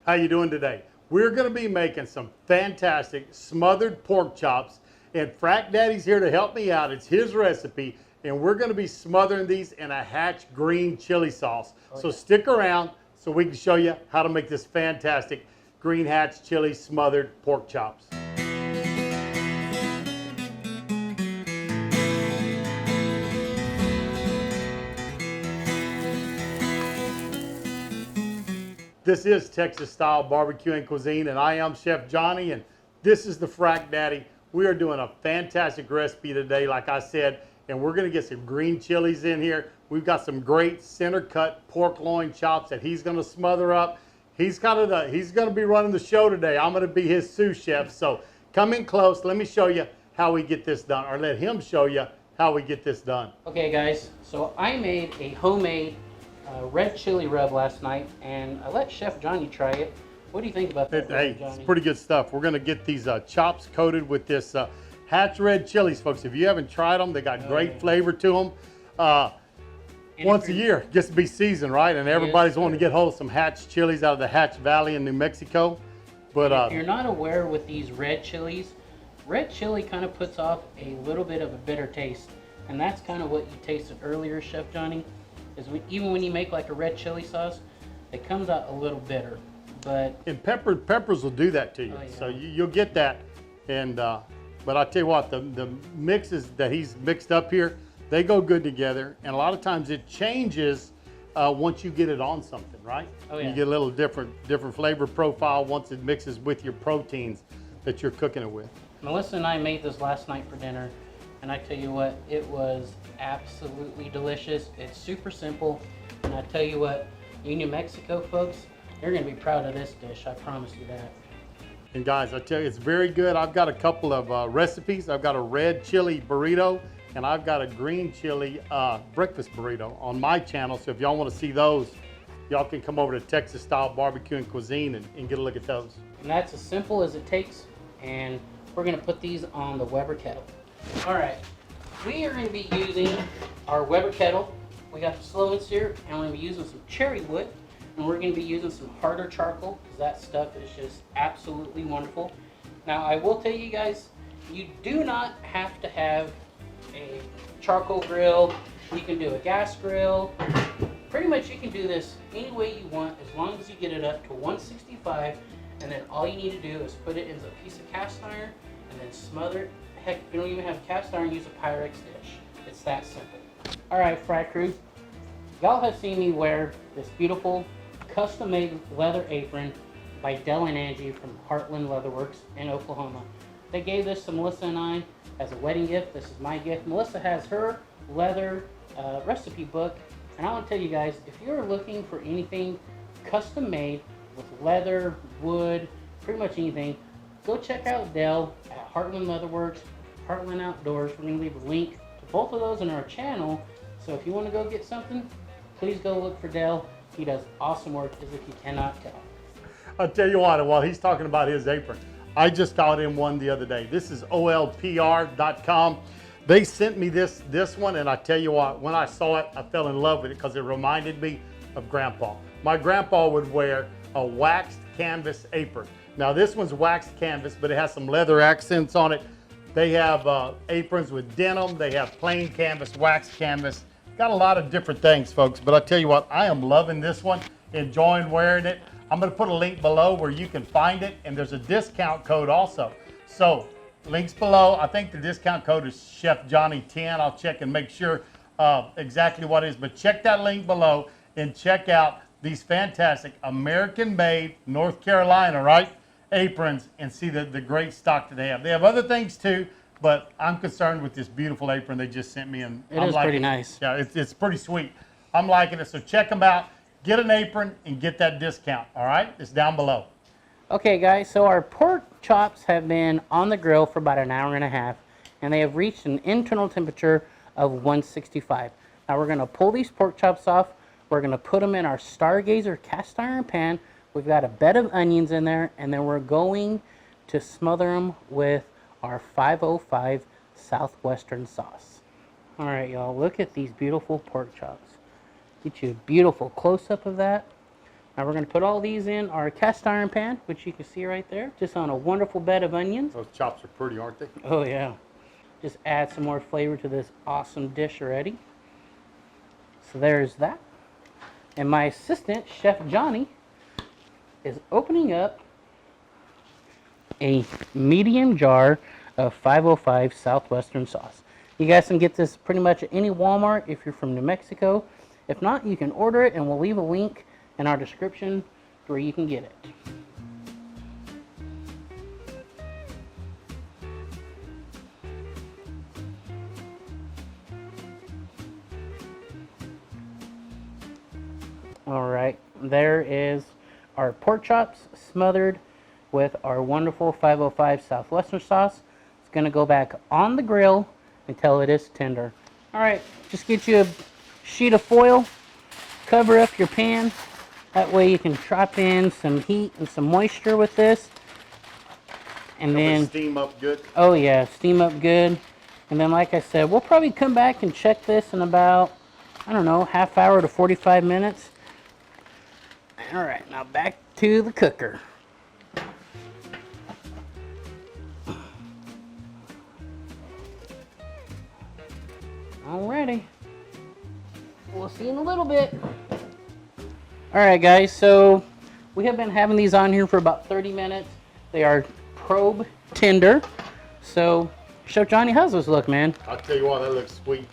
How you doing today? We're going to be making some fantastic smothered pork chops, and Frack Daddy's here to help me out. It's his recipe, and we're going to be smothering these in a Hatch green chili sauce. So stick around so we can show you how to make this fantastic green Hatch chili smothered pork chops. This is Texas style barbecue and cuisine, and I am Chef Johnny, and this is the Frack Daddy. We are doing a fantastic recipe today, like I said, and we're gonna get some green chilies in here. We've got some great center cut pork loin chops that he's gonna smother up. He's gonna be running the show today. I'm gonna be his sous chef, so come in close. Let me show you how we get this done, or let him show you how we get this done. Okay guys, so I made a homemade red chili rub last night, and I let Chef Johnny try it. What do you think about that? Hey, it's pretty good stuff. We're gonna get these chops coated with this Hatch red chilies, folks. If you haven't tried them, they got great flavor to them. Once a year, gets to be season, right? And everybody's wanting to get hold of some Hatch chilies out of the Hatch Valley in New Mexico. But if you're not aware with these red chilies, red chili kind of puts off a little bit of a bitter taste, and that's kind of what you tasted earlier, Chef Johnny. Is even when you make like a red chili sauce, it comes out a little bitter. And peppers will do that to you. So you'll get that. And but I tell you what, the mixes that he's mixed up here, they go good together. And a lot of times it changes once you get it on something, right? Oh, yeah. You get a little different flavor profile once it mixes with your proteins that you're cooking it with. Melissa and I made this last night for dinner, and I tell you what, it was absolutely delicious. It's super simple, and I tell you what, you New Mexico folks, you're gonna be proud of this dish, I promise you that. And guys, I tell you, it's very good. I've got a couple of recipes. I've got a red chili burrito, and I've got a green chili breakfast burrito on my channel. So if y'all wanna see those, y'all can come over to Texas Style Barbecue and Cuisine and get a look at those. And that's as simple as it takes, and we're gonna put these on the Weber kettle. All right, we are gonna be using our Weber kettle. We got the slow and sear, and we're gonna be using some cherry wood, and we're gonna be using some harder charcoal, because that stuff is just absolutely wonderful. Now, I will tell you guys, you do not have to have a charcoal grill. You can do a gas grill. Pretty much you can do this any way you want, as long as you get it up to 165, and then all you need to do is put it in a piece of cast iron, and then smother it. Heck, if you don't even have cast iron, use a Pyrex dish. It's that simple. All right, Frack Crew, y'all have seen me wear this beautiful custom-made leather apron by Del and Angie from Heartland Leatherworks in Oklahoma. They gave this to Melissa and I as a wedding gift. This is my gift. Melissa has her leather recipe book, and I want to tell you guys, if you're looking for anything custom-made with leather, wood, pretty much anything, go check out Del at Heartland Leatherworks, Heartland Outdoors. We're going to leave a link to both of those in our channel. So if you want to go get something, please go look for Del. He does awesome work, as if you cannot tell. I'll tell you what, while he's talking about his apron, I just got him one the other day. This is olpr.com. They sent me this one, and I tell you what, when I saw it, I fell in love with it because it reminded me of Grandpa. My grandpa would wear a waxed canvas apron. Now this one's waxed canvas, but it has some leather accents on it. They have aprons with denim. They have plain canvas, waxed canvas. Got a lot of different things, folks. But I tell you what, I am loving this one, enjoying wearing it. I'm gonna put a link below where you can find it, and there's a discount code also. So links below. I think the discount code is Chef Johnny 10. I'll check and make sure exactly what it is. But check that link below and check out these fantastic American-made, North Carolina, right, aprons, and see the great stock that they have. They have other things too, but I'm concerned with this beautiful apron they just sent me. And it is pretty nice. Yeah, it's pretty sweet. I'm liking it, so check them out. Get an apron and get that discount, all right? It's down below. Okay, guys, so our pork chops have been on the grill for about an hour and a half, and they have reached an internal temperature of 165. Now we're going to pull these pork chops off. We're going to put them in our Stargazer cast iron pan. We've got a bed of onions in there, and then we're going to smother them with our 505 Southwestern sauce. All right, y'all, look at these beautiful pork chops. Get you a beautiful close-up of that. Now we're going to put all these in our cast iron pan, which you can see right there, just on a wonderful bed of onions. Those chops are pretty, aren't they? Oh yeah. Just add some more flavor to this awesome dish already. So there's that. And my assistant, Chef Johnny, is opening up a medium jar of 505 Southwestern sauce. You guys can get this pretty much at any Walmart if you're from New Mexico. If not, you can order it, and we'll leave a link in our description where you can get it. All right, there is our pork chops smothered with our wonderful 505 Southwestern sauce. It's gonna go back on the grill until it is tender. All right, just get you a sheet of foil, cover up your pan. That way you can drop in some heat and some moisture with this. And then steam up good. Oh yeah, steam up good. And then like I said, we'll probably come back and check this in about, I don't know, half hour to 45 minutes. All right, now back to the cooker. Alrighty. We'll see you in a little bit. Alright guys, so we have been having these on here for about 30 minutes. They are probe tender. So, Chef Johnny, how's this look, man? I'll tell you what, that looks sweet.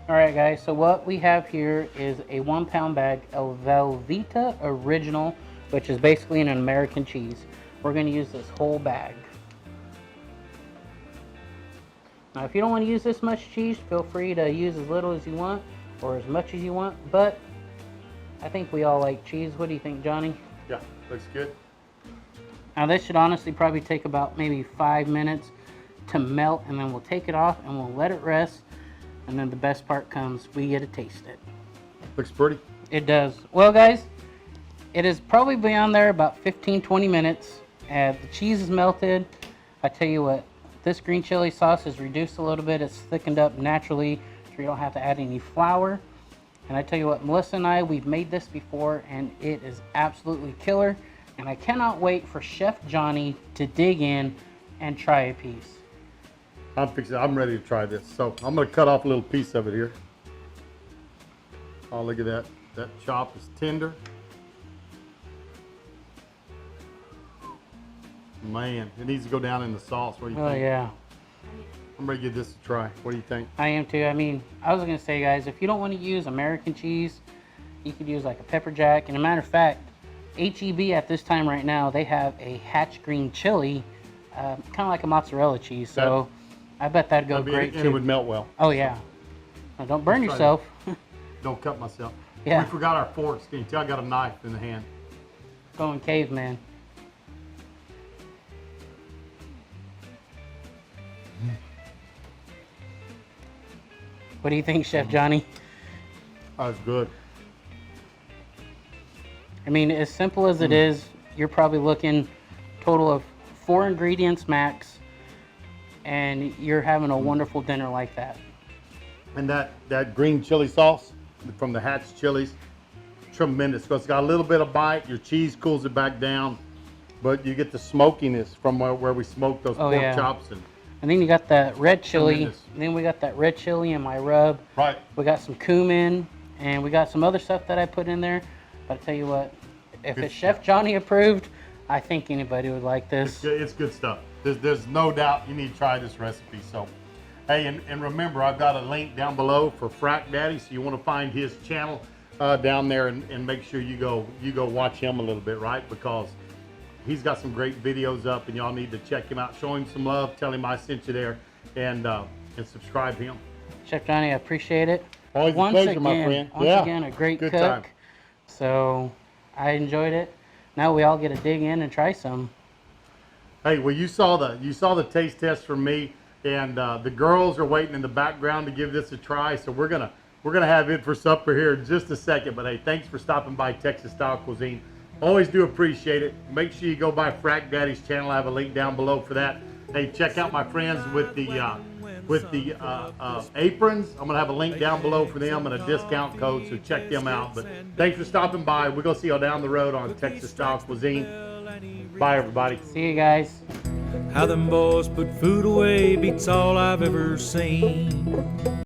Alright guys, so what we have here is a 1 pound bag of Velveeta Original, which is basically an American cheese. We're going to use this whole bag. Now if you don't want to use this much cheese, feel free to use as little as you want or as much as you want, but I think we all like cheese. What do you think, Johnny? Yeah, looks good. Now this should honestly probably take about maybe 5 minutes to melt, and then we'll take it off and we'll let it rest. And then the best part comes, we get to taste it. Looks pretty. It does. Well guys, it is probably been on there about 15-20 minutes. The cheese is melted. I tell you what, this green chili sauce is reduced a little bit. It's thickened up naturally, so you don't have to add any flour. And I tell you what, Melissa and I, we've made this before, and it is absolutely killer. And I cannot wait for Chef Johnny to dig in and try a piece. I'm ready to try this. So I'm going to cut off a little piece of it here. Oh, look at that. That chop is tender. Man, it needs to go down in the sauce. What do you think? Oh yeah. I'm ready to give this a try. What do you think? I am too. I mean, I was going to say, guys, if you don't want to use American cheese, you could use like a pepper jack. And a matter of fact, HEB at this time right now, they have a hatch green chili, kind of like a mozzarella cheese. So I bet that'd go great too. And it would melt well. Oh yeah. Now, don't burn yourself. Don't cut myself. Yeah. We forgot our forks. Can you tell I got a knife in the hand? Going caveman. What do you think, Chef Johnny? That's good. I mean, as simple as it is, you're probably looking total of 4 ingredients max, and you're having a wonderful dinner like that. And that green chili sauce from the Hatch chilies, tremendous. Because it's got a little bit of bite. Your cheese cools it back down, but you get the smokiness from where we smoked those pork chops. And then you got that red chili. Tremendous. And then we got that red chili in my rub. Right. We got some cumin, and we got some other stuff that I put in there. But I tell you what, if it's Chef Johnny approved, I think anybody would like this. It's good stuff. There's no doubt you need to try this recipe. So, hey, and remember, I've got a link down below for Frack Daddy, so you want to find his channel down there and make sure you go watch him a little bit, right? Because he's got some great videos up, and y'all need to check him out. Show him some love. Tell him I sent you there, and subscribe him. Chef Johnny, I appreciate it. Always a pleasure, my friend. Once again, a great Good cook. time. So I enjoyed it. Now we all get to dig in and try some. Hey, well, you saw the taste test from me, and the girls are waiting in the background to give this a try. So we're gonna have it for supper here in just a second. But hey, thanks for stopping by Texas Style Cuisine. Always do appreciate it. Make sure you go by Frack Daddy's channel. I have a link down below for that. Hey, check out my friends with the with the aprons. I'm gonna have a link down below for them and a discount code, so check them out. But thanks for stopping by. We're gonna see y'all down the road on Texas Style Cuisine. Bye, everybody. See you guys. How them boys put food away beats all I've ever seen.